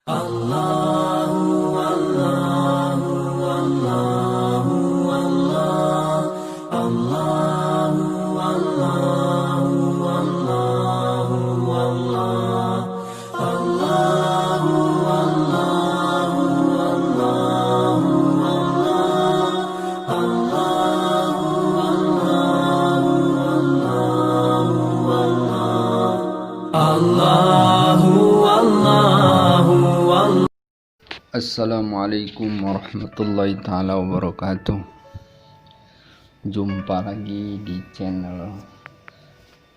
Allahu Allahu Allahu Allah Allahu Allahu Allahu Allah Allahu Allahu Allahu Allah Allahu Allahu Allahu Allahu Assalamualaikum warahmatullahi taala wabarakatuh. Jumpa lagi di channel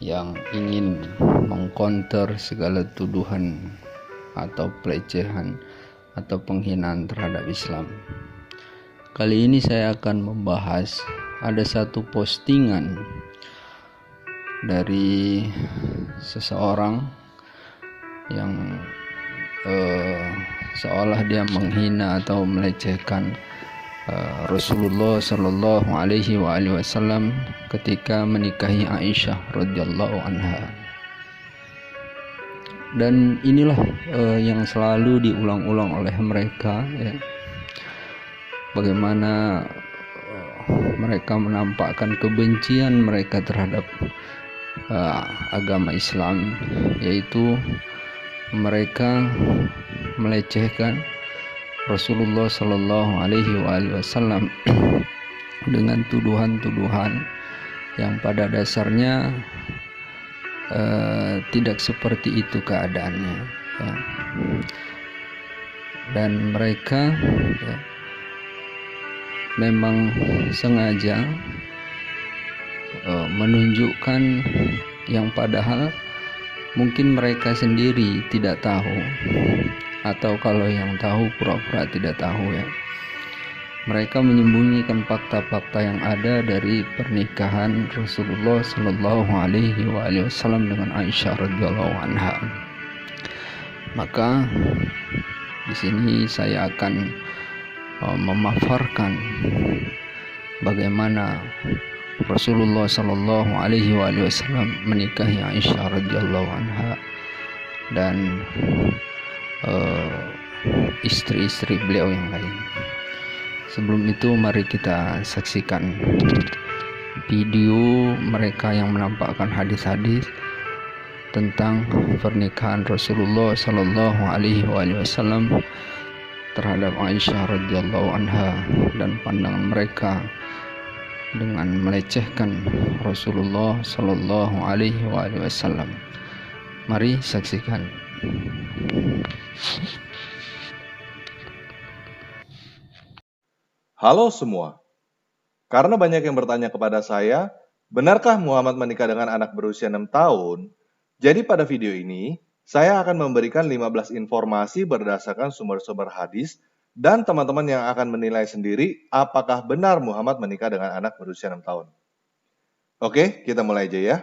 yang ingin mengcounter segala tuduhan atau pelecehan atau penghinaan terhadap Islam. Kali ini saya akan membahas ada satu postingan dari seseorang yang seolah dia menghina atau melecehkan Rasulullah Shallallahu Alaihi Wasallam ketika menikahi Aisyah radhiyallahu anha. Dan inilah yang selalu diulang-ulang oleh mereka, ya. Bagaimana mereka menampakkan kebencian mereka terhadap agama Islam, yaitu mereka melecehkan Rasulullah Shallallahu Alaihi Wasallam dengan tuduhan-tuduhan yang pada dasarnya tidak seperti itu keadaannya, ya. Dan mereka, ya, memang sengaja menunjukkan yang padahal mungkin mereka sendiri tidak tahu, atau kalau yang tahu pura-pura tidak tahu, ya. Mereka menyembunyikan fakta-fakta yang ada dari pernikahan Rasulullah Shallallahu Alaihi Wasallam dengan Aisyah radhiyallahu anha. Maka di sini saya akan memaparkan bagaimana Rasulullah Shallallahu Alaihi Wasallam menikahi Aisyah radhiyallahu anha dan istri-istri beliau yang lain. Sebelum itu mari kita saksikan video mereka yang menampakkan hadis-hadis tentang pernikahan Rasulullah Shallallahu Alaihi Wasallam terhadap Aisyah radhiyallahu anha dan pandangan mereka dengan melecehkan Rasulullah Shallallahu Alaihi Wasallam. Mari saksikan. Halo semua, karena banyak yang bertanya kepada saya, benarkah Muhammad menikah dengan anak berusia 6 tahun? Jadi pada video ini, saya akan memberikan 15 informasi berdasarkan sumber-sumber hadis dan teman-teman yang akan menilai sendiri apakah benar Muhammad menikah dengan anak berusia 6 tahun. Oke, kita mulai aja ya.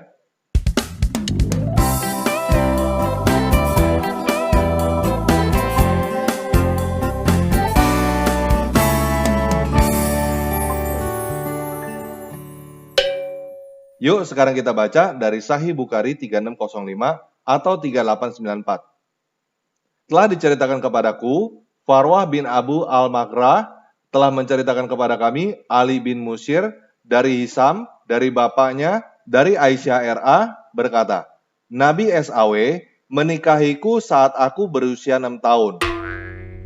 Yuk sekarang kita baca dari Sahih Bukhari 3605 atau 3894. Telah diceritakan kepadaku, Farwah bin Abu al-Maghra telah menceritakan kepada kami Ali bin Musyir dari Hisam, dari bapaknya, dari Aisyah RA berkata, Nabi SAW menikahiku saat aku berusia 6 tahun.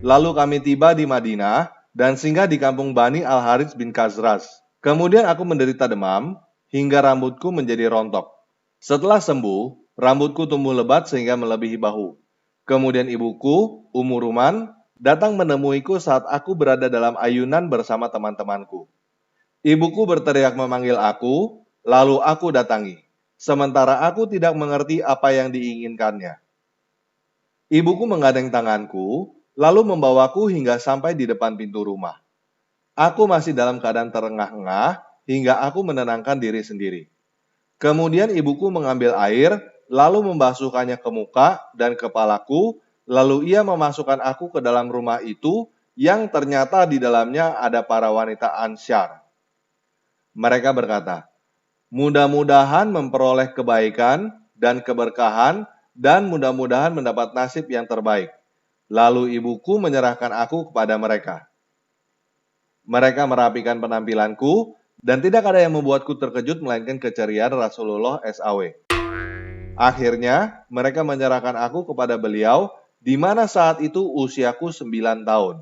Lalu kami tiba di Madinah dan singgah di kampung Bani Al-Harits bin Khazraj. Kemudian aku menderita demam hingga rambutku menjadi rontok. Setelah sembuh, rambutku tumbuh lebat sehingga melebihi bahu. Kemudian ibuku, Ummu Ruman, datang menemuiku saat aku berada dalam ayunan bersama teman-temanku. Ibuku berteriak memanggil aku, lalu aku datangi. Sementara aku tidak mengerti apa yang diinginkannya. Ibuku menggadang tanganku, lalu membawaku hingga sampai di depan pintu rumah. Aku masih dalam keadaan terengah-engah, hingga aku menenangkan diri sendiri. Kemudian ibuku mengambil air, lalu membasuhkannya ke muka dan kepalaku, lalu ia memasukkan aku ke dalam rumah itu, yang ternyata di dalamnya ada para wanita Ansyar. Mereka berkata, mudah-mudahan memperoleh kebaikan dan keberkahan, dan mudah-mudahan mendapat nasib yang terbaik. Lalu ibuku menyerahkan aku kepada mereka. Mereka merapikan penampilanku, dan tidak ada yang membuatku terkejut melainkan keceriaan Rasulullah SAW. Akhirnya, mereka menyerahkan aku kepada beliau, di mana saat itu usiaku 9 tahun.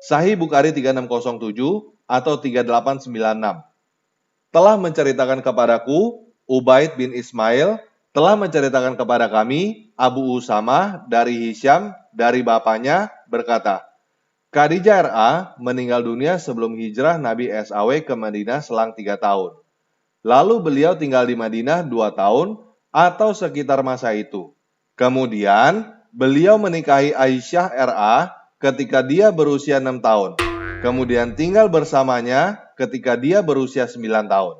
Sahih Bukhari 3607 atau 3896 telah menceritakan kepadaku, Ubaid bin Ismail telah menceritakan kepada kami, Abu Usamah dari Hisyam dari bapaknya berkata, Khadijah RA meninggal dunia sebelum hijrah Nabi SAW ke Madinah selang 3 tahun. Lalu beliau tinggal di Madinah 2 tahun atau sekitar masa itu. Kemudian beliau menikahi Aisyah RA ketika dia berusia 6 tahun. Kemudian tinggal bersamanya ketika dia berusia 9 tahun.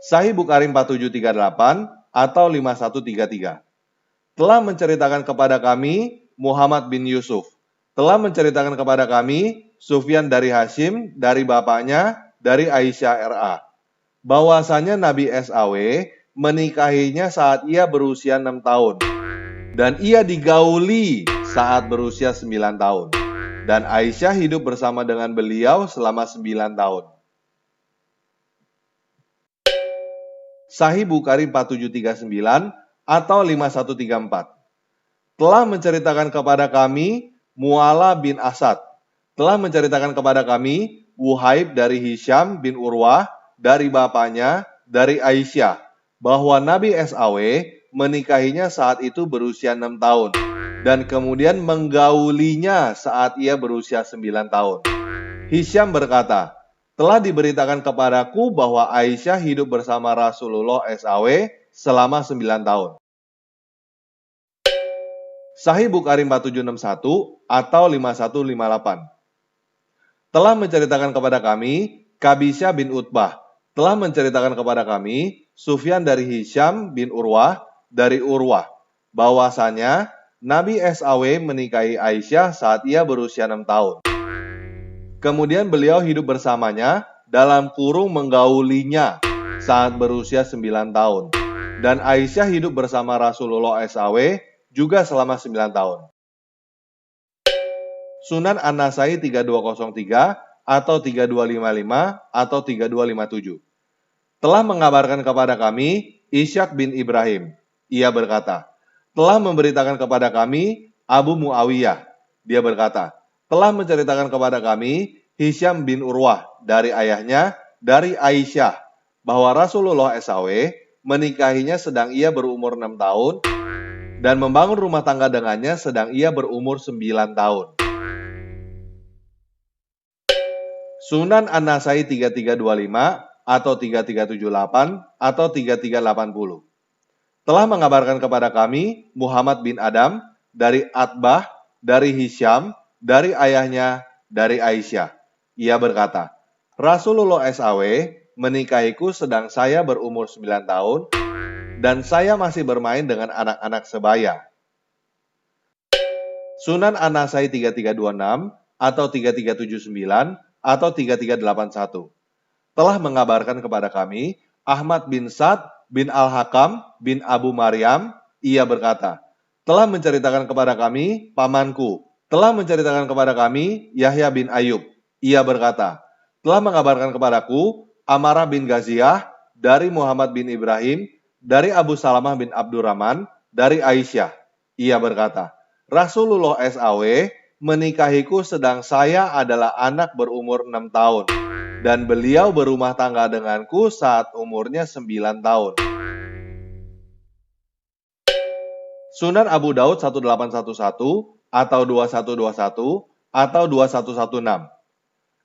Sahih Bukhari 4738 atau 5133 telah menceritakan kepada kami Muhammad bin Yusuf. Telah menceritakan kepada kami Sufyan dari Hashim, dari bapaknya, dari Aisyah RA. Bahwasanya Nabi SAW menikahinya saat ia berusia 6 tahun. Dan ia digauli saat berusia 9 tahun. Dan Aisyah hidup bersama dengan beliau selama 9 tahun. Sahih Bukhari 4739 atau 5134 telah menceritakan kepada kami Mu'ala bin Asad. Telah menceritakan kepada kami Wuhaib dari Hisyam bin Urwah dari bapaknya, dari Aisyah, bahwa Nabi SAW menikahinya saat itu berusia 6 tahun dan kemudian menggaulinya saat ia berusia 9 tahun. Hisyam berkata, telah diberitakan kepadaku bahwa Aisyah hidup bersama Rasulullah SAW selama 9 tahun. Sahih Bukhari 4761 atau 5158 telah menceritakan kepada kami Qabisyah bin Utbah, telah menceritakan kepada kami Sufyan dari Hisyam bin Urwah dari Urwah, bahwasanya Nabi SAW menikahi Aisyah saat ia berusia 6 tahun. Kemudian beliau hidup bersamanya dalam kurung menggaulinya saat berusia 9 tahun. Dan Aisyah hidup bersama Rasulullah SAW juga selama 9 tahun. Sunan An-Nasai 3203 atau 3255 atau 3257 telah mengabarkan kepada kami Ishaq bin Ibrahim. Ia berkata, telah memberitakan kepada kami Abu Muawiyah. Dia berkata, telah menceritakan kepada kami Hisyam bin Urwah dari ayahnya, dari Aisyah, bahwa Rasulullah SAW menikahinya sedang ia berumur 6 tahun dan membangun rumah tangga dengannya sedang ia berumur 9 tahun. Sunan An-Nasai 3325 atau 3378 atau 3380 telah mengabarkan kepada kami Muhammad bin Adam dari Atbah, dari Hisyam, dari ayahnya, dari Aisyah. Ia berkata, Rasulullah SAW menikahiku sedang saya berumur 9 tahun dan saya masih bermain dengan anak-anak sebaya. Sunan An-Nasai 3326 atau 3379 atau 3381 telah mengabarkan kepada kami Ahmad bin Sa'd bin Al-Hakam bin Abu Maryam. Ia berkata, telah menceritakan kepada kami pamanku, telah menceritakan kepada kami Yahya bin Ayub. Ia berkata, telah mengabarkan kepadaku Amarah bin Ghaziyah dari Muhammad bin Ibrahim, dari Abu Salamah bin Abdurrahman, dari Aisyah. Ia berkata, Rasulullah SAW menikahiku sedang saya adalah anak berumur 6 tahun. Dan beliau berumah tangga denganku saat umurnya 9 tahun. Sunan Abu Daud 1811 atau 2121 atau 2116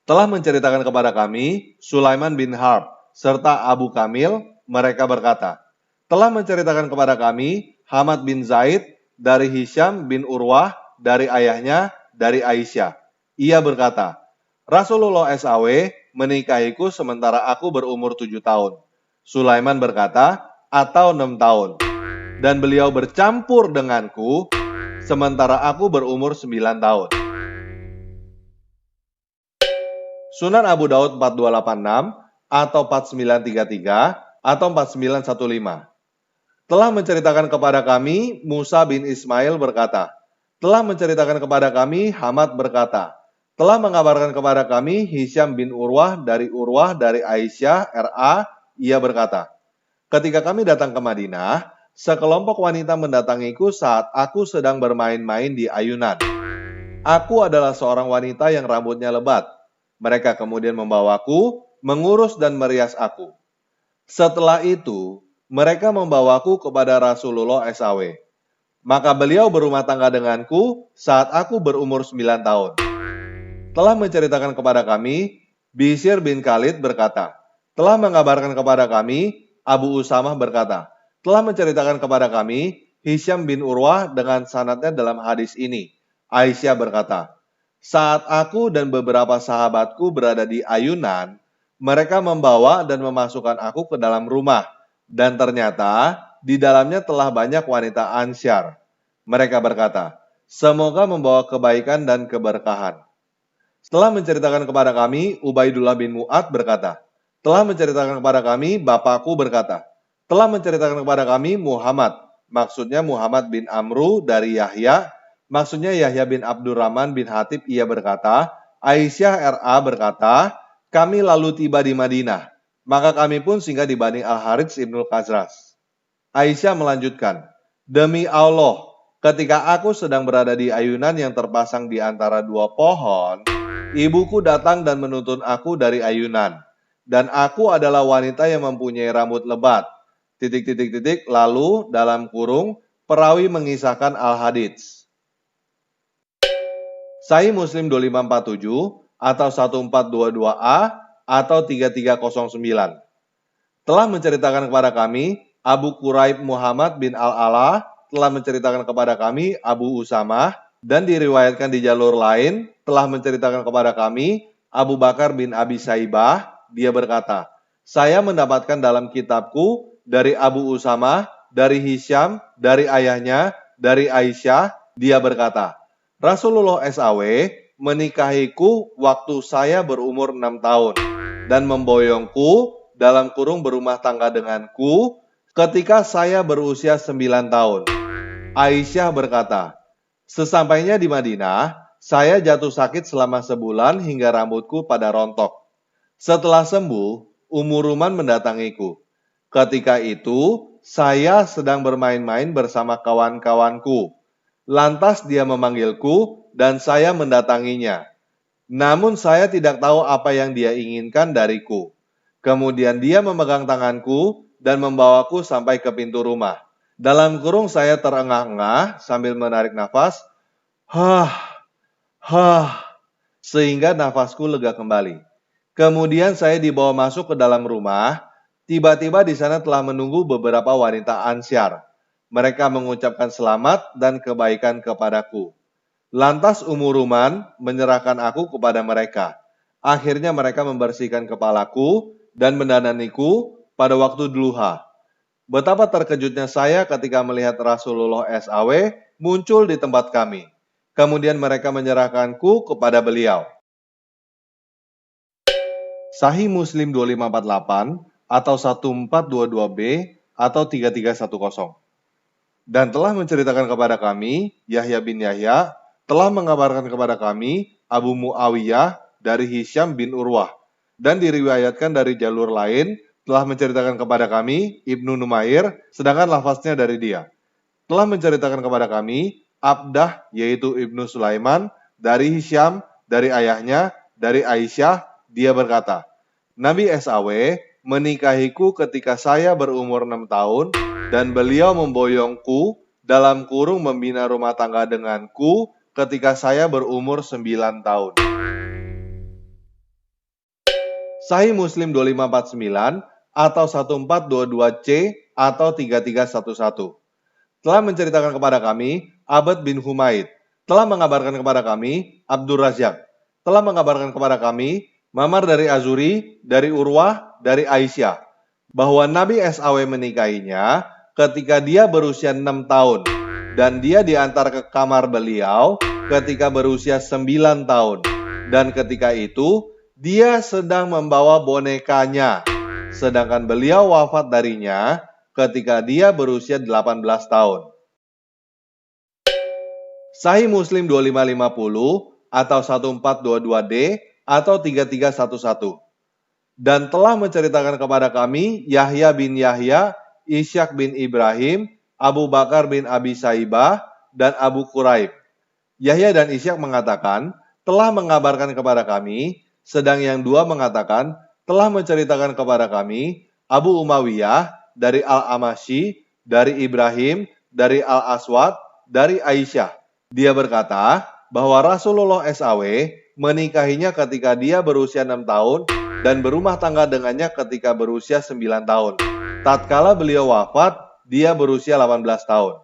telah menceritakan kepada kami Sulaiman bin Harb serta Abu Kamil. Mereka berkata, telah menceritakan kepada kami Hamad bin Zaid dari Hisyam bin Urwah dari ayahnya, dari Aisyah. Ia berkata, Rasulullah SAW menikahiku sementara aku berumur 7 tahun. Sulaiman berkata, atau 6 tahun. Dan beliau bercampur denganku sementara aku berumur 9 tahun. Sunan Abu Daud 4286 atau 4933 atau 4915 Telah menceritakan kepada kami Musa bin Ismail berkata, telah menceritakan kepada kami Hamad berkata, telah mengabarkan kepada kami Hisyam bin Urwah dari Aisyah RA, ia berkata, ketika kami datang ke Madinah, sekelompok wanita mendatangiku saat aku sedang bermain-main di ayunan. Aku adalah seorang wanita yang rambutnya lebat. Mereka kemudian membawaku, mengurus dan merias aku. Setelah itu, mereka membawaku kepada Rasulullah SAW. Maka beliau berumah tangga denganku saat aku berumur 9 tahun. Telah menceritakan kepada kami, Bishr bin Khalid berkata, telah mengabarkan kepada kami, Abu Usamah berkata, telah menceritakan kepada kami, Hisyam bin Urwah dengan sanadnya dalam hadis ini. Aisyah berkata, saat aku dan beberapa sahabatku berada di ayunan, mereka membawa dan memasukkan aku ke dalam rumah, dan ternyata di dalamnya telah banyak wanita Ansyar. Mereka berkata, semoga membawa kebaikan dan keberkahan. Setelah menceritakan kepada kami, Ubaidullah bin Mu'ad berkata, telah menceritakan kepada kami, bapakku berkata, telah menceritakan kepada kami Muhammad, maksudnya Muhammad bin Amru dari Yahya, maksudnya Yahya bin Abdurrahman bin Hatib, ia berkata, Aisyah RA berkata, kami lalu tiba di Madinah, maka kami pun singgah di Bani Al-Harits Ibnul Khazraj. Aisyah melanjutkan, demi Allah, ketika aku sedang berada di ayunan yang terpasang di antara dua pohon, ibuku datang dan menuntun aku dari ayunan, dan aku adalah wanita yang mempunyai rambut lebat. Lalu dalam kurung, perawi mengisahkan Al-Hadits. Sahih Muslim 2547 atau 1422A atau 3309. Telah menceritakan kepada kami, Abu Quraib Muhammad bin Al-Ala telah menceritakan kepada kami Abu Usamah, dan diriwayatkan di jalur lain telah menceritakan kepada kami Abu Bakar bin Abi Saibah, dia berkata, saya mendapatkan dalam kitabku dari Abu Usamah, dari Hisyam, dari ayahnya, dari Aisyah, dia berkata, Rasulullah SAW menikahiku waktu saya berumur 6 tahun dan memboyongku dalam kurung berumah tangga denganku ketika saya berusia 9 tahun. Aisyah berkata, sesampainya di Madinah, saya jatuh sakit selama sebulan hingga rambutku pada rontok. Setelah sembuh, Ummu Ruman mendatangiku. Ketika itu, saya sedang bermain-main bersama kawan-kawanku. Lantas dia memanggilku dan saya mendatanginya. Namun saya tidak tahu apa yang dia inginkan dariku. Kemudian dia memegang tanganku dan membawaku sampai ke pintu rumah. Dalam kurung saya terengah-engah sambil menarik nafas. Sehingga nafasku lega kembali. Kemudian saya dibawa masuk ke dalam rumah. Tiba-tiba di sana telah menunggu beberapa wanita Ansyar. Mereka mengucapkan selamat dan kebaikan kepadaku. Lantas Ummu Ruman menyerahkan aku kepada mereka. Akhirnya mereka membersihkan kepalaku dan mendandaniku pada waktu duha. Betapa terkejutnya saya ketika melihat Rasulullah SAW muncul di tempat kami. Kemudian mereka menyerahkanku kepada beliau. Sahih Muslim 2548 atau 1422B atau 3310. Dan telah menceritakan kepada kami, Yahya bin Yahya, telah mengabarkan kepada kami, Abu Muawiyah dari Hisyam bin Urwah. Dan diriwayatkan dari jalur lain, telah menceritakan kepada kami, Ibnu Numair, sedangkan lafaznya dari dia. Telah menceritakan kepada kami, Abdah, yaitu Ibnu Sulaiman, dari Hisyam, dari ayahnya, dari Aisyah, dia berkata, Nabi SAW menikahiku ketika saya berumur 6 tahun, dan beliau memboyongku dalam kurung membina rumah tangga denganku ketika saya berumur 9 tahun. Sahih Muslim 2549 atau 1422C atau 3311. Telah menceritakan kepada kami Abad bin Humaid, telah mengabarkan kepada kami Abdur Razak, telah mengabarkan kepada kami Mamar dari Azuri, dari Urwah, dari Aisyah, bahwa Nabi SAW menikahinya ketika dia berusia 6 tahun, dan dia diantar ke kamar beliau ketika berusia 9 tahun, dan ketika itu dia sedang membawa bonekanya, sedangkan beliau wafat darinya ketika dia berusia 18 tahun. Sahih Muslim 2550 atau 1422D atau 3311. Dan telah menceritakan kepada kami Yahya bin Yahya, Ishak bin Ibrahim, Abu Bakar bin Abi Saibah, dan Abu Quraib. Yahya dan Ishak mengatakan, telah mengabarkan kepada kami, sedang yang dua mengatakan, telah menceritakan kepada kami, Abu Umayyah, dari Al-Amashi, dari Ibrahim, dari Al-Aswad, dari Aisyah. Dia berkata, bahwa Rasulullah SAW menikahinya ketika dia berusia 6 tahun, dan berumah tangga dengannya ketika berusia 9 tahun. Tatkala beliau wafat, dia berusia 18 tahun.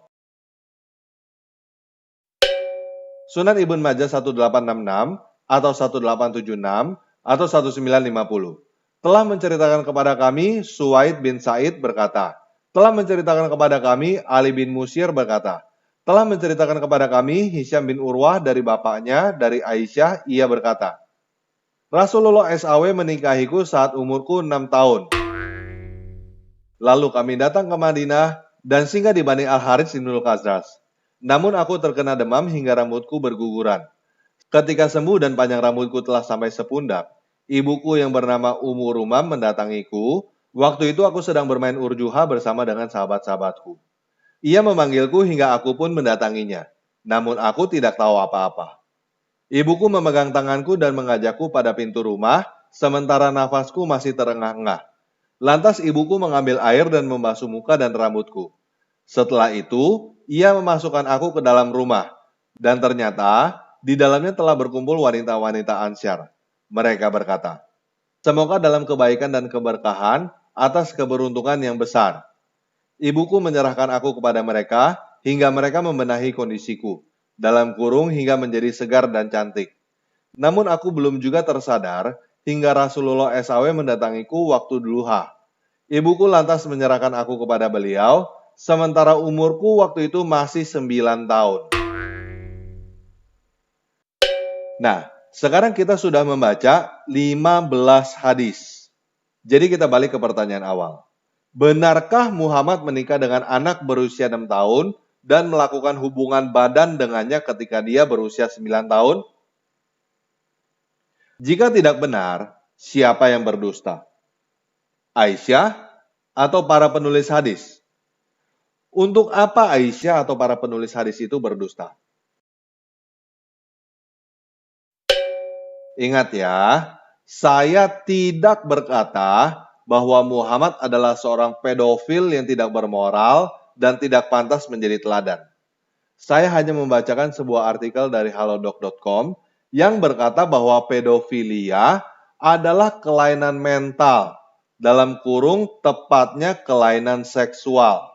Sunan Ibn Majah 1866 atau 1876 atau 1950. Telah menceritakan kepada kami Suwaid bin Said berkata, telah menceritakan kepada kami Ali bin Musyir berkata, telah menceritakan kepada kami Hisyam bin Urwah dari bapaknya dari Aisyah, ia berkata, Rasulullah SAW menikahiku saat umurku 6 tahun. Lalu kami datang ke Madinah dan singgah di Bani Al-Harits Ibnul Khazraj. Namun aku terkena demam hingga rambutku berguguran. Ketika sembuh dan panjang rambutku telah sampai sepundak, ibuku yang bernama Ummu Rumam mendatangiku. Waktu itu aku sedang bermain urjuha bersama dengan sahabat-sahabatku. Ia memanggilku hingga aku pun mendatanginya. Namun aku tidak tahu apa-apa. Ibuku memegang tanganku dan mengajakku pada pintu rumah, sementara nafasku masih terengah-engah. Lantas ibuku mengambil air dan membasuh muka dan rambutku. Setelah itu, ia memasukkan aku ke dalam rumah. Dan ternyata, di dalamnya telah berkumpul wanita-wanita Ansyar. Mereka berkata, semoga dalam kebaikan dan keberkahan atas keberuntungan yang besar. Ibuku menyerahkan aku kepada mereka, hingga mereka membenahi kondisiku. Dalam kurung hingga menjadi segar dan cantik. Namun aku belum juga tersadar hingga Rasulullah SAW mendatangiku waktu duha. Ibuku lantas menyerahkan aku kepada beliau, sementara umurku waktu itu masih 9 tahun. Nah, sekarang kita sudah membaca 15 hadis. Jadi kita balik ke pertanyaan awal. Benarkah Muhammad menikah dengan anak berusia 6 tahun dan melakukan hubungan badan dengannya ketika dia berusia 9 tahun? Jika tidak benar, siapa yang berdusta? Aisyah atau para penulis hadis? Untuk apa Aisyah atau para penulis hadis itu berdusta? Ingat ya, saya tidak berkata bahwa Muhammad adalah seorang pedofil yang tidak bermoral dan tidak pantas menjadi teladan. Saya hanya membacakan sebuah artikel dari halodoc.com yang berkata bahwa pedofilia adalah kelainan mental, dalam kurung tepatnya kelainan seksual,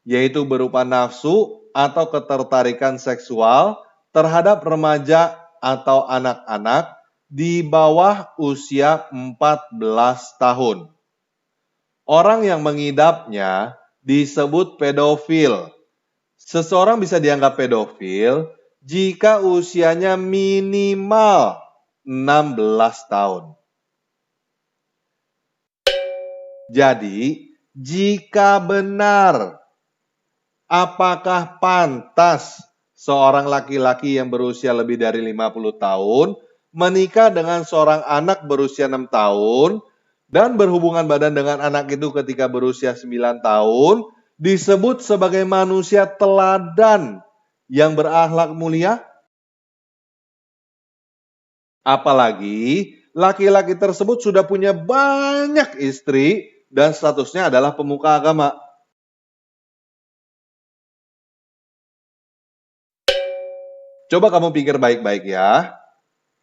yaitu berupa nafsu atau ketertarikan seksual terhadap remaja atau anak-anak di bawah usia 14 tahun. Orang yang mengidapnya disebut pedofil. Seseorang bisa dianggap pedofil jika usianya minimal 16 tahun. Jadi, jika benar, apakah pantas seorang laki-laki yang berusia lebih dari 50 tahun menikah dengan seorang anak berusia 6 tahun dan berhubungan badan dengan anak itu ketika berusia 9 tahun disebut sebagai manusia teladan yang berakhlak mulia? Apalagi laki-laki tersebut sudah punya banyak istri dan statusnya adalah pemuka agama. Coba kamu pikir baik-baik ya.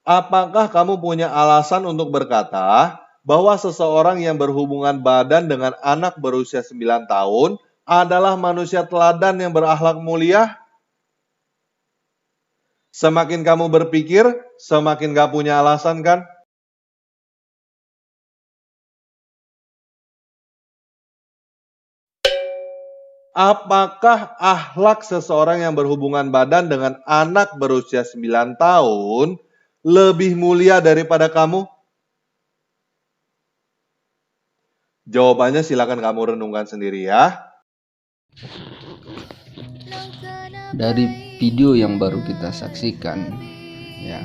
Apakah kamu punya alasan untuk berkata bahwa seseorang yang berhubungan badan dengan anak berusia 9 tahun adalah manusia teladan yang berakhlak mulia? Semakin kamu berpikir, semakin gak punya alasan kan? Apakah akhlak seseorang yang berhubungan badan dengan anak berusia 9 tahun lebih mulia daripada kamu? Jawabannya silakan kamu renungkan sendiri ya. Dari video yang baru kita saksikan, ya,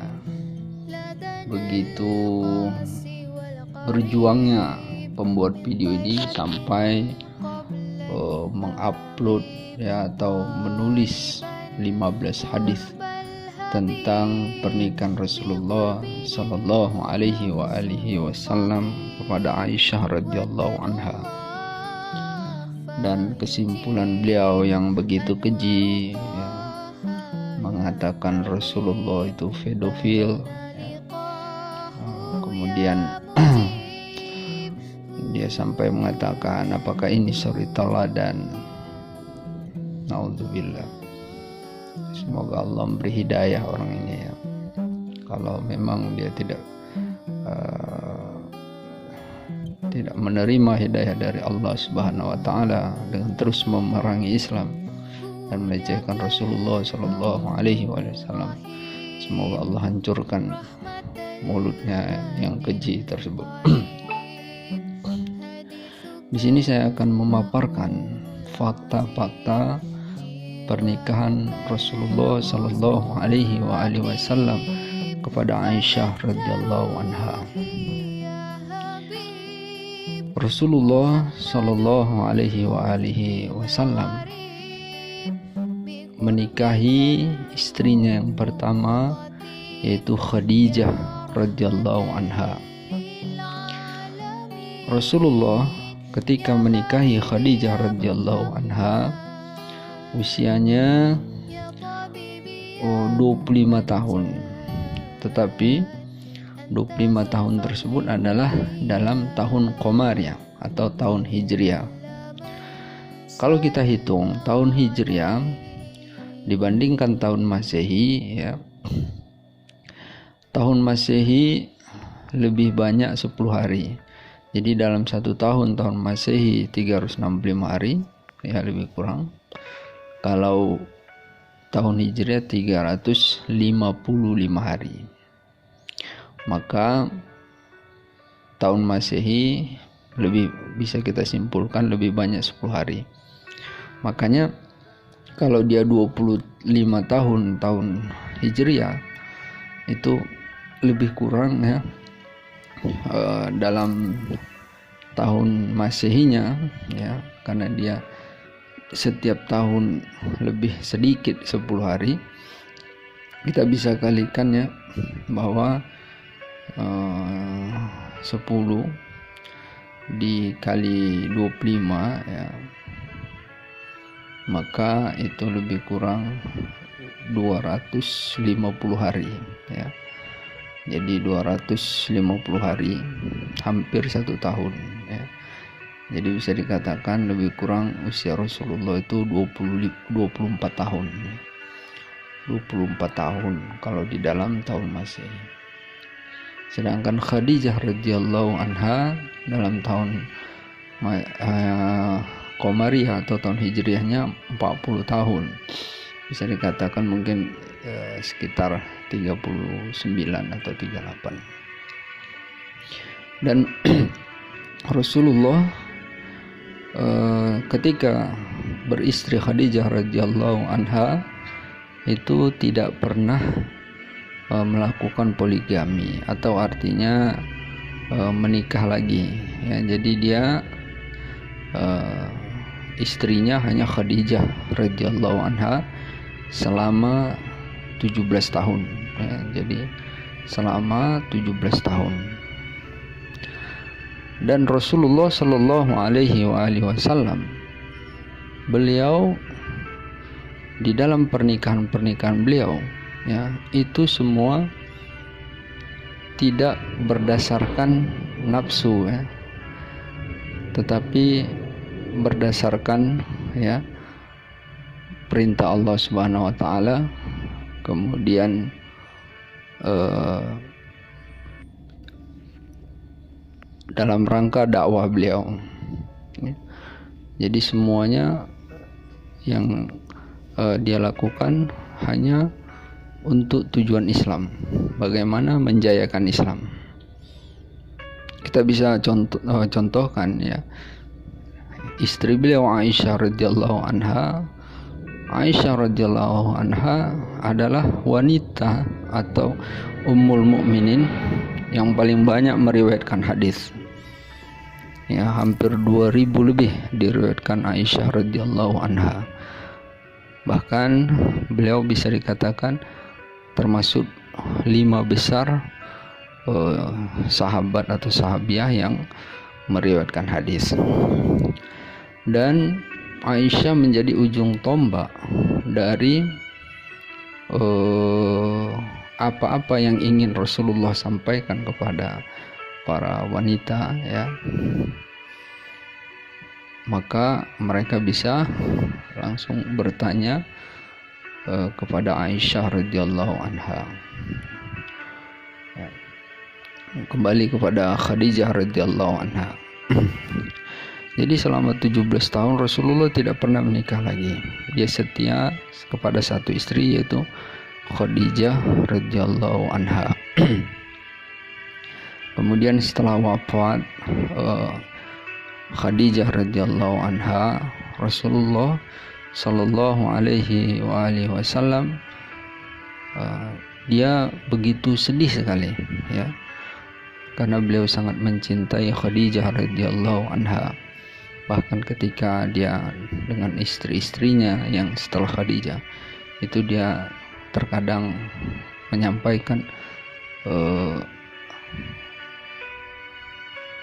begitu berjuangnya pembuat video ini sampai mengupload, ya, atau menulis 15 hadis tentang pernikahan Rasulullah Sallallahu Alaihi Wasallam kepada Aisyah radhiyallahu anha. Dan kesimpulan beliau yang begitu keji, ya, mengatakan Rasulullah itu pedofil, ya. Kemudian dia sampai mengatakan, apakah ini suri teladan? Naudzubillah. Semoga Allah memberi hidayah orang ini, ya. Kalau memang dia tidak menerima hidayah dari Allah Subhanahu wa taala dengan terus memerangi Islam dan melecehkan Rasulullah sallallahu alaihi wasallam, semoga Allah hancurkan mulutnya yang keji tersebut. Di sini saya akan memaparkan fakta-fakta pernikahan Rasulullah sallallahu alaihi wasallam kepada Aisyah radhiyallahu anha. Rasulullah sallallahu alaihi wasallam menikahi istrinya yang pertama, yaitu Khadijah radhiyallahu anha. Rasulullah ketika menikahi Khadijah radhiyallahu anha usianya 25 tahun. Tetapi 25 tahun tersebut adalah dalam tahun Qamariyah atau tahun Hijriah. Kalau kita hitung tahun Hijriah dibandingkan tahun Masehi, ya, tahun Masehi lebih banyak 10 hari. Jadi dalam satu tahun Masehi 365 hari, ya, lebih kurang. Kalau tahun Hijriah 355 hari. Maka tahun Masehi lebih bisa kita simpulkan lebih banyak 10 hari. Makanya kalau dia 25 tahun Hijriah itu lebih kurang, ya, dalam tahun Masehinya, ya, karena dia setiap tahun lebih sedikit 10 hari, kita bisa kalikan, ya, bahwa 10 dikali 25, ya, maka itu lebih kurang 250 hari, ya. Jadi 250 hari, hampir 1 tahun, ya. Jadi bisa dikatakan lebih kurang usia Rasulullah itu 24 tahun. 24 tahun kalau di dalam tahun Masehi. Sedangkan Khadijah radhiyallahu anha dalam tahun Qamariyah atau tahun Hijriahnya 40 tahun. Bisa dikatakan mungkin sekitar 39 atau 38. Dan Rasulullah ketika beristri Khadijah radhiyallahu anha itu tidak pernah melakukan poligami, atau artinya menikah lagi, ya. Jadi dia istrinya hanya Khadijah radhiyallahu anha selama 17 tahun, ya. Jadi selama 17 tahun. Dan Rasulullah sallallahu alaihi wasallam beliau di dalam pernikahan beliau, ya, itu semua tidak berdasarkan nafsu, ya, tetapi berdasarkan, ya, perintah Allah Subhanahu wa taala, kemudian dalam rangka dakwah beliau, ya. Jadi semuanya yang dia lakukan hanya untuk tujuan Islam, bagaimana menjayakan Islam. Kita bisa contohkan, ya, istri beliau Aisyah radhiyallahu anha Aisyah radhiyallahu anha adalah wanita atau ummul mukminin yang paling banyak meriwayatkan hadis. Ya, hampir 2000 lebih diriwayatkan Aisyah radhiyallahu anha. Bahkan beliau bisa dikatakan termasuk 5 besar sahabat atau sahabiah yang meriwayatkan hadis. Dan Aisyah menjadi ujung tombak dari apa-apa yang ingin Rasulullah sampaikan kepada para wanita, ya. Maka mereka bisa langsung bertanya kepada Aisyah radhiyallahu anha. Ya. Kembali kepada Khadijah radhiyallahu anha. Jadi selama 17 tahun Rasulullah tidak pernah menikah lagi. Dia setia kepada satu istri, yaitu Khadijah radhiyallahu anha. Kemudian setelah wafat Khadijah radhiyallahu anha, Rasulullah sallallahu alaihi wasallam dia begitu sedih sekali, ya, karena beliau sangat mencintai Khadijah radhiyallahu anha. Bahkan ketika dia dengan istri-istrinya yang setelah Khadijah itu, dia terkadang menyampaikan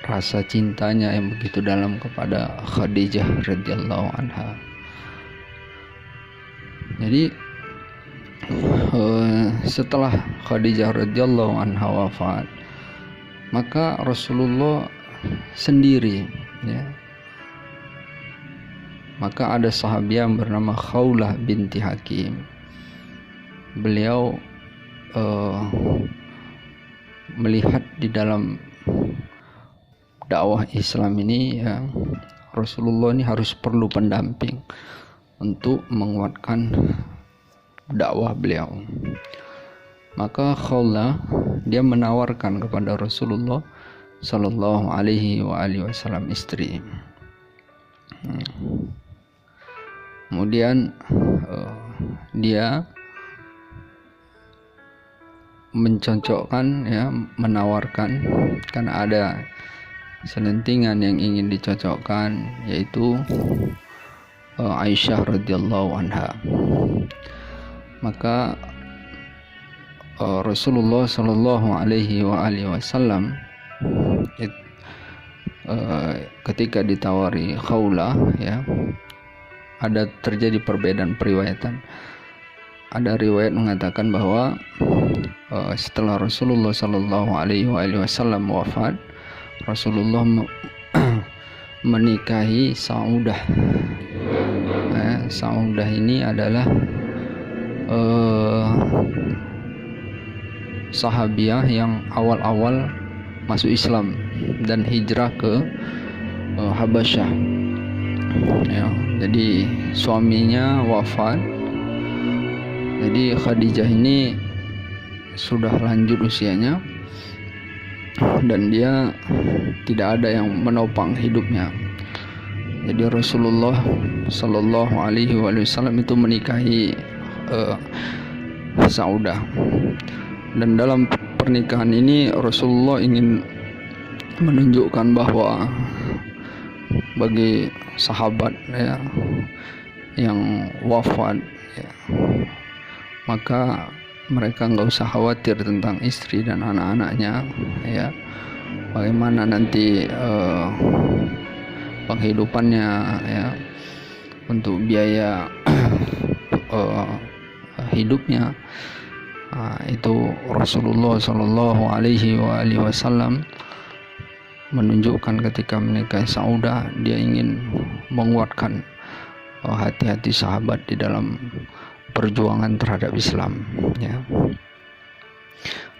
rasa cintanya yang begitu dalam kepada Khadijah radhiyallahu anha. Jadi setelah Khadijah radhiyallahu anha wafat, maka Rasulullah sendiri, ya. Maka ada sahabiah yang bernama Khawlah binti Hakim. Beliau melihat di dalam dakwah Islam ini, ya, Rasulullah ini harus perlu pendamping untuk menguatkan dakwah beliau. Maka Khawlah dia menawarkan kepada Rasulullah sallallahu alaihi wasallam istri. Kemudian dia mencocokkan, ya, menawarkan, karena ada selentingan yang ingin dicocokkan, yaitu Aisyah radhiyallahu anha. Maka Rasulullah sallallahu alaihi wasallam ketika ditawari Khawlah, ya, ada terjadi perbedaan periwayatan. Ada riwayat mengatakan bahwa setelah Rasulullah sallallahu alaihi wasallam wafat, Rasulullah menikahi Saudah. Saudah ini adalah sahabiah yang awal-awal masuk Islam dan hijrah ke Habasyah. Ya, jadi suaminya wafat. Jadi Khadijah ini sudah lanjut usianya dan dia tidak ada yang menopang hidupnya. Jadi Rasulullah sallallahu alaihi wasallam itu menikahi Saudah. Dan dalam pernikahan ini Rasulullah ingin menunjukkan bahwa bagi sahabat, ya, yang wafat, ya, maka mereka nggak usah khawatir tentang istri dan anak-anaknya, ya, bagaimana nanti penghidupannya, ya, untuk biaya hidupnya. Itu Rasulullah sallallahu alaihi wasallam menunjukkan ketika menikahi Saudah, dia ingin menguatkan hati-hati sahabat di dalam perjuangan terhadap Islam, ya.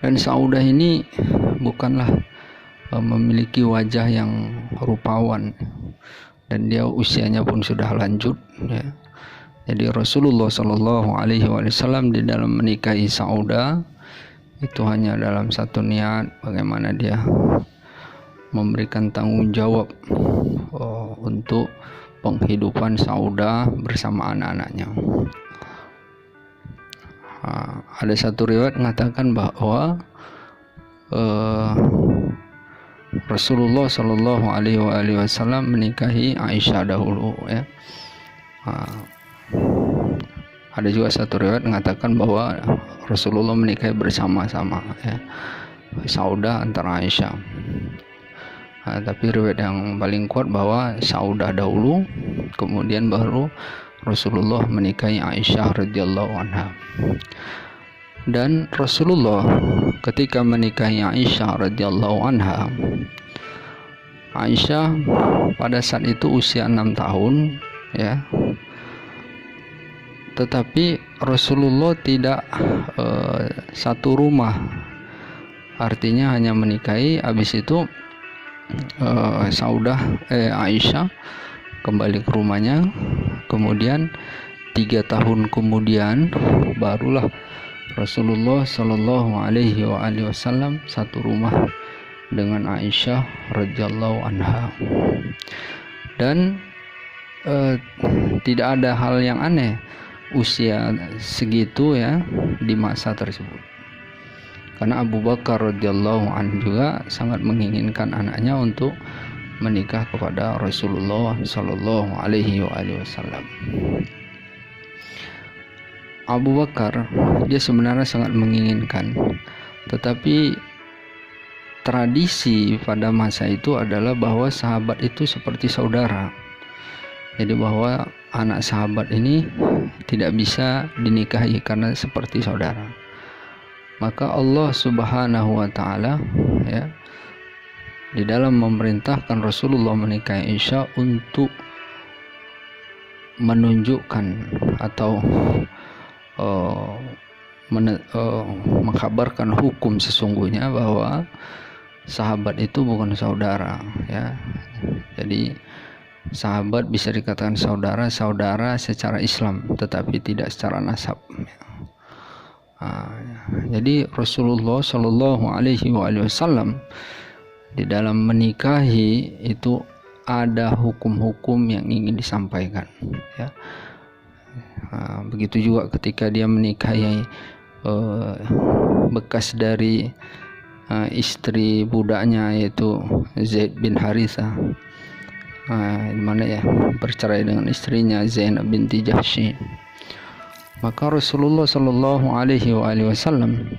Dan Saudah ini bukanlah memiliki wajah yang rupawan, dan dia usianya pun sudah lanjut, ya. Jadi Rasulullah sallallahu alaihi wasallam di dalam menikahi Saudah itu hanya dalam satu niat, bagaimana dia memberikan tanggung jawab untuk penghidupan Saudah bersama anak-anaknya. Ada satu riwayat mengatakan bahwa Rasulullah Shallallahu Alaihi Wasallam menikahi Aisyah dahulu, ya. Ada juga satu riwayat mengatakan bahwa Rasulullah menikahi bersama-sama, ya, Saudah antara Aisyah. Tapi riwayat yang paling kuat bahwa Saudah dahulu, kemudian baru Rasulullah menikahi Aisyah radhiyallahu anha. Dan Rasulullah ketika menikahi Aisyah radhiyallahu anha, Aisyah pada saat itu usia 6 tahun, ya. Tetapi Rasulullah tidak satu rumah, artinya hanya menikahi, habis itu Aisyah kembali ke rumahnya, kemudian 3 tahun kemudian barulah Rasulullah Shallallahu Alaihi Wasallam satu rumah dengan Aisyah radhiyallahu anha. Dan tidak ada hal yang aneh usia segitu, ya, di masa tersebut, karena Abu Bakar radhiyallahu anhu juga sangat menginginkan anaknya untuk menikah kepada Rasulullah Shallallahu Alaihi Wasallam. Abu Bakar dia sebenarnya sangat menginginkan, tetapi tradisi pada masa itu adalah bahwa sahabat itu seperti saudara. Jadi bahwa anak sahabat ini tidak bisa dinikahi karena seperti saudara. Maka Allah Subhanahu wa taala, ya, di dalam memerintahkan Rasulullah menikahi Aisyah untuk menunjukkan atau mengkabarkan hukum sesungguhnya bahwa sahabat itu bukan saudara, ya. Jadi sahabat bisa dikatakan saudara secara Islam, tetapi tidak secara nasab. Jadi Rasulullah Shallallahu Alaihi Wasallam di dalam menikahi itu ada hukum-hukum yang ingin disampaikan, ya. Begitu juga ketika dia menikahi bekas dari istri budaknya, yaitu Zaid bin Harithah, di mana, ya, bercerai dengan istrinya Zainab binti Jahsy. Maka Rasulullah Shallallahu Alaihi Wasallam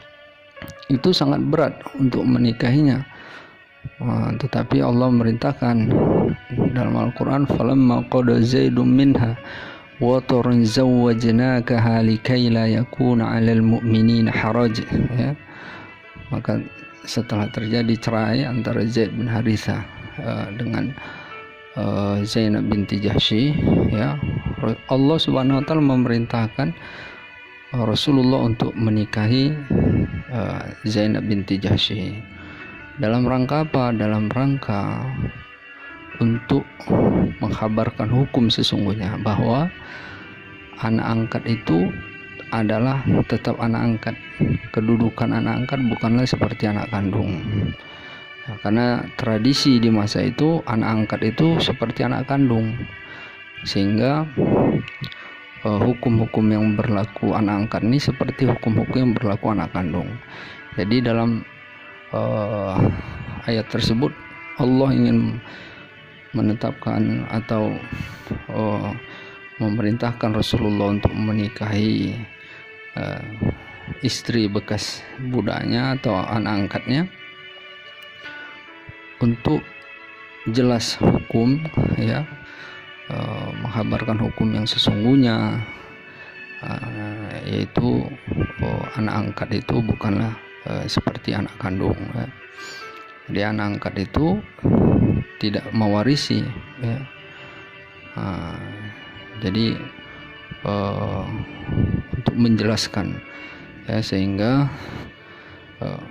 itu sangat berat untuk menikahinya, tetapi Allah merintahkan dalam Al-Quran, falamma qada Zaidun minha wataran zawwajnakaha likai la yakuna 'alal mu'minina haraj, ya. Maka setelah terjadi cerai antara Zaid bin Harithah dengan Zainab binti Jahsy, ya, Allah Subhanahu wa taala memerintahkan Rasulullah untuk menikahi Zainab binti Jahsy. Dalam rangka apa? Dalam rangka untuk mengkabarkan hukum sesungguhnya bahwa anak angkat itu adalah tetap anak angkat. Kedudukan anak angkat bukanlah seperti anak kandung. Karena tradisi di masa itu anak angkat itu seperti anak kandung, sehingga hukum-hukum yang berlaku anak angkat ini seperti hukum-hukum yang berlaku anak kandung. Jadi dalam ayat tersebut Allah ingin menetapkan atau memerintahkan Rasulullah untuk menikahi istri bekas budaknya atau anak angkatnya untuk jelas hukum, ya, mengkabarkan hukum yang sesungguhnya, yaitu anak angkat itu bukanlah seperti anak kandung, ya. Jadi anak angkat itu tidak mewarisi, ya. Jadi untuk menjelaskan, ya, sehingga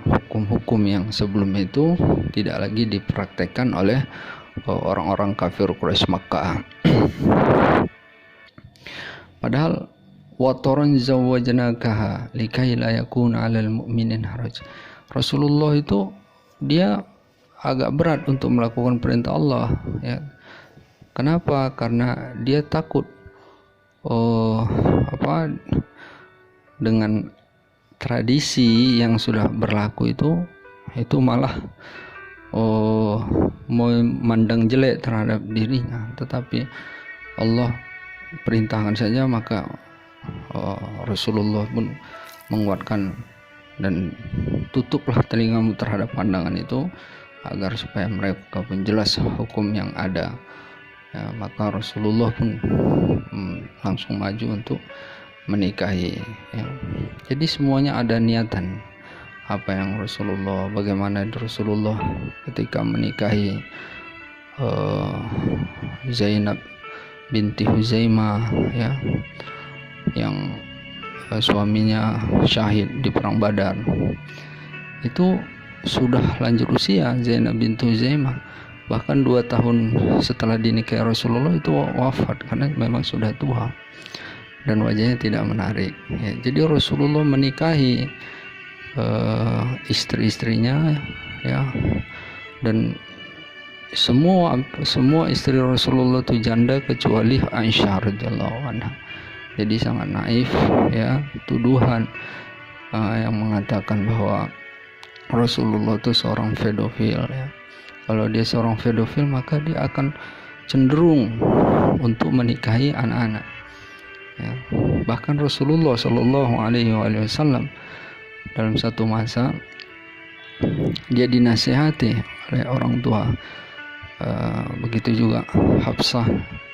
hukum-hukum yang sebelum itu tidak lagi dipraktekkan oleh orang-orang kafir Quraisy Makkah. Padahal wataran zawwajnakaha likai la yakuna 'alal mu'minin haraj. Rasulullah itu dia agak berat untuk melakukan perintah Allah, ya. Kenapa? Karena dia takut dengan tradisi yang sudah berlaku itu malah memandang jelek terhadap dirinya. Tetapi Allah perintahkan saja, maka Rasulullah pun menguatkan dan tutuplah telingamu terhadap pandangan itu, agar supaya mereka pun jelas hukum yang ada. Ya, maka Rasulullah pun langsung maju untuk menikahi. Ya. Jadi semuanya ada niatan. Apa yang bagaimana Rasulullah ketika menikahi Zainab binti Huzaimah, ya, yang suaminya syahid di perang Badar. Itu sudah lanjut usia Zainab binti Huzaimah, bahkan 2 tahun setelah dinikahi Rasulullah itu wafat karena memang sudah tua dan wajahnya tidak menarik. Ya, jadi Rasulullah menikahi istri-istrinya, ya, dan semua istri Rasulullah itu janda kecuali Aisyah radhiyallahu anha. Jadi sangat naif, ya, tuduhan yang mengatakan bahwa Rasulullah itu seorang pedofil, ya. Kalau dia seorang pedofil, maka dia akan cenderung untuk menikahi anak-anak, ya. Bahkan Rasulullah Shallallahu Alaihi Wasallam dalam satu masa dia dinasihati oleh orang tua. Begitu juga Hafsah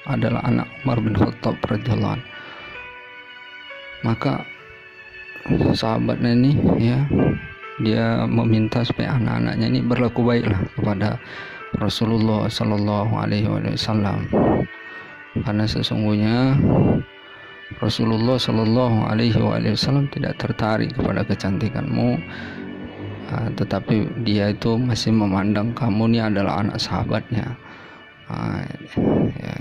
adalah anak Umar bin Khattab radhiyallahu anhu. Maka sahabatnya ini, ya, dia meminta supaya anak-anaknya ini berlaku baiklah kepada Rasulullah Sallallahu Alaihi Wasallam, karena sesungguhnya Rasulullah Sallallahu Alaihi Wasallam tidak tertarik kepada kecantikanmu, tetapi dia itu masih memandang kamu ini adalah anak sahabatnya. Ya,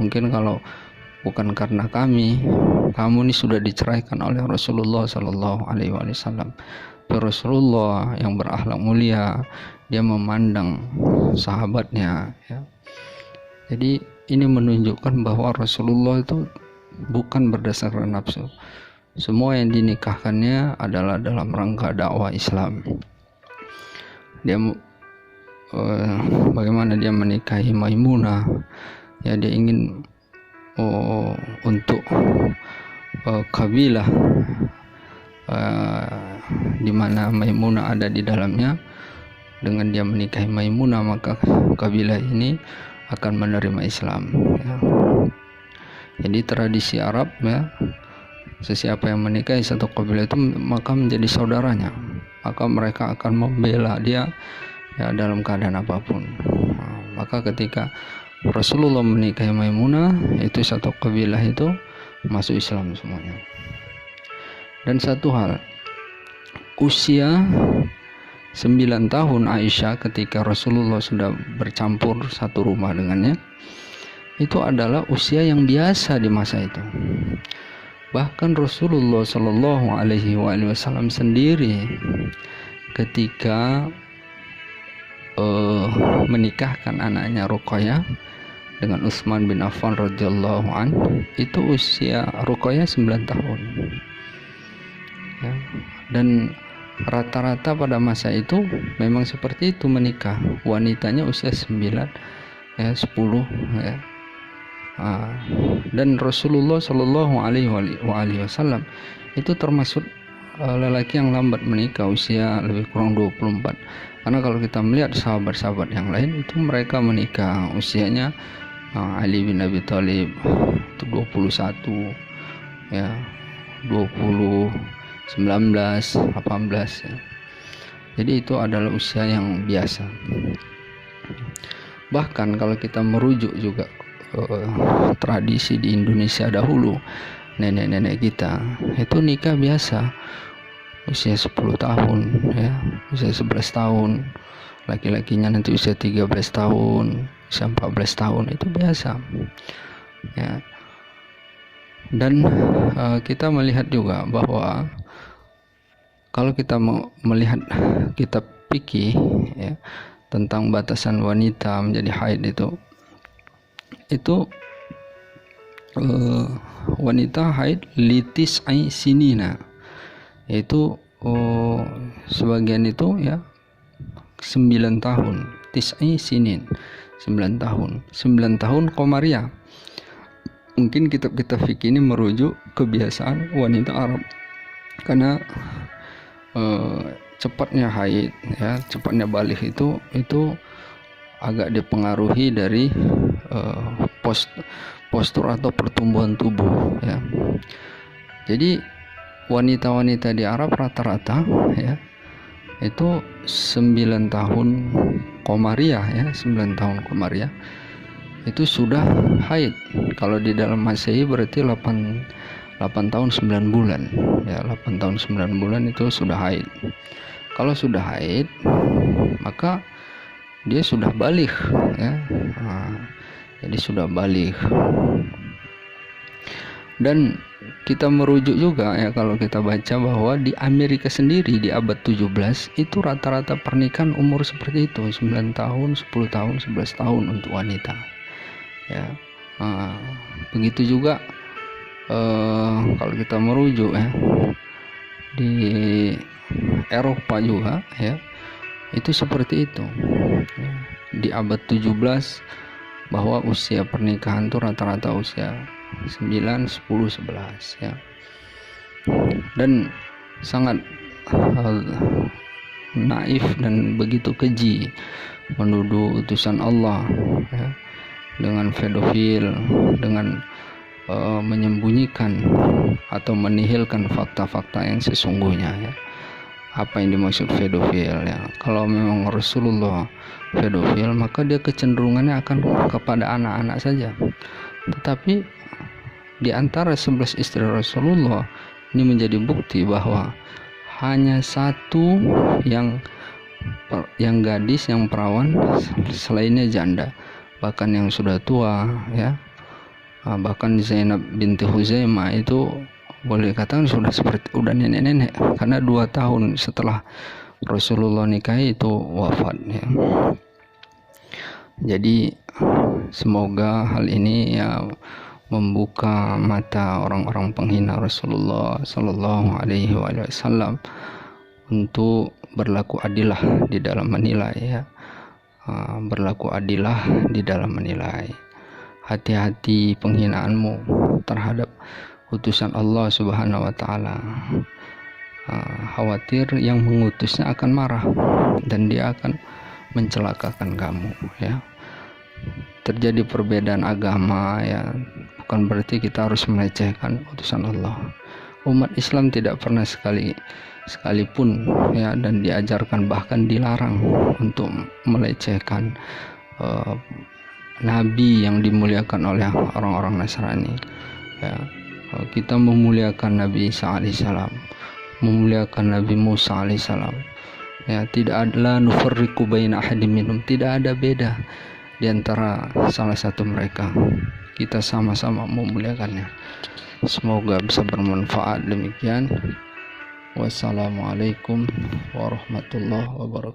mungkin kalau bukan karena kamu ini sudah diceraikan oleh Rasulullah Sallallahu Alaihi Wasallam. Rasulullah yang berakhlak mulia, dia memandang sahabatnya, ya. Jadi ini menunjukkan bahwa Rasulullah itu bukan berdasarkan nafsu. Semua yang dinikahkannya adalah dalam rangka dakwah Islam. Dia bagaimana dia menikahi Maimunah, ya, dia ingin untuk kabilah di mana Maimunah ada di dalamnya. Dengan dia menikahi Maimunah, maka kabilah ini akan menerima Islam, ya. Jadi tradisi Arab, ya, sesiapa yang menikahi satu kabilah itu maka menjadi saudaranya, maka mereka akan membela dia, ya, dalam keadaan apapun. Maka ketika Rasulullah menikahi Maimunah, itu satu kabilah itu masuk Islam semuanya. Dan satu hal, usia 9 tahun Aisyah ketika Rasulullah sudah bercampur satu rumah dengannya, itu adalah usia yang biasa di masa itu. Bahkan Rasulullah Shallallahu Alaihi Wasallam sendiri ketika menikahkan anaknya Ruqayyah dengan Utsman bin Affan radhiyallahu anhu, itu usia Ruqayyah 9 tahun, ya. Dan rata-rata pada masa itu memang seperti itu menikah, wanitanya usia 9, ya, 10, ya. Dan Rasulullah Shallallahu Alaihi Wasallam itu termasuk lelaki yang lambat menikah, usia lebih kurang 24. Karena kalau kita melihat sahabat-sahabat yang lain itu mereka menikah usianya, Ali bin Abi Thalib itu 21, ya, 20, 19, 18, ya. Jadi itu adalah usia yang biasa. Bahkan kalau kita merujuk juga tradisi di Indonesia dahulu, nenek-nenek kita itu nikah biasa usia 10 tahun, ya, usia 11 tahun, laki-lakinya nanti usia 13 tahun, usia 14 tahun, itu biasa, ya. Dan kita melihat juga bahwa kalau kita mau melihat kitab fikih, ya, tentang batasan wanita menjadi haid itu wanita haid litis ai sinina, yaitu sebagian itu ya 9 tahun, tis'i sinin, 9 tahun komariah. Mungkin kitab-kitab fikih ini merujuk kebiasaan wanita Arab, karena cepatnya haid ya, cepatnya balik itu agak dipengaruhi dari postur atau pertumbuhan tubuh ya. Jadi wanita-wanita di Arab rata-rata ya itu 9 tahun komariah ya, 9 tahun komariah itu sudah haid. Kalau di dalam Masehi berarti 8 tahun 9 bulan ya, 8 tahun 9 bulan itu sudah haid. Kalau sudah haid maka dia sudah balik ya. Jadi sudah balik. Dan kita merujuk juga ya, kalau kita baca bahwa di Amerika sendiri di abad 17 itu rata-rata pernikahan umur seperti itu, 9 tahun, 10 tahun, 11 tahun untuk wanita ya. Begitu juga kalau kita merujuk ya di Eropa juga ya, itu seperti itu ya. Di abad 17 bahwa usia pernikahan itu rata-rata usia 9, 10, 11 ya. Dan sangat naif dan begitu keji menuduh utusan Allah ya, dengan pedofil, dengan menyembunyikan atau menihilkan fakta-fakta yang sesungguhnya ya. Apa yang dimaksud pedofil ya? Kalau memang Rasulullah pedofil, maka dia kecenderungannya akan kepada anak-anak saja. Tetapi di antara 11 istri Rasulullah ini menjadi bukti bahwa hanya satu yang gadis, yang perawan, selainnya janda, bahkan yang sudah tua ya. Bahkan Zainab binti Huzaimah itu boleh katakan sudah nenek-nenek, karena 2 tahun setelah Rasulullah nikahi itu wafat ya. Jadi semoga hal ini ya membuka mata orang-orang penghina Rasulullah Sallallahu Alaihi Wasallam untuk berlaku adilah di dalam menilai ya, berlaku adilah di dalam menilai. Hati-hati penghinaanmu terhadap utusan Allah Subhanahu wa taala. Khawatir yang mengutusnya akan marah dan dia akan mencelakakan kamu ya. Terjadi perbedaan agama ya, bukan berarti kita harus melecehkan utusan Allah. Umat Islam tidak pernah sekalipun ya, dan diajarkan bahkan dilarang untuk melecehkan nabi yang dimuliakan oleh orang-orang Nasrani ya. Kita memuliakan Nabi Isa alaihissalam, memuliakan Nabi Musa alaihissalam ya. Tidak ada nufarriqu baina ahadin minhum, tidak ada beda di antara salah satu mereka. Kita sama-sama memuliakannya. Semoga bisa bermanfaat. Demikian, wassalamualaikum warahmatullahi wabarakatuh.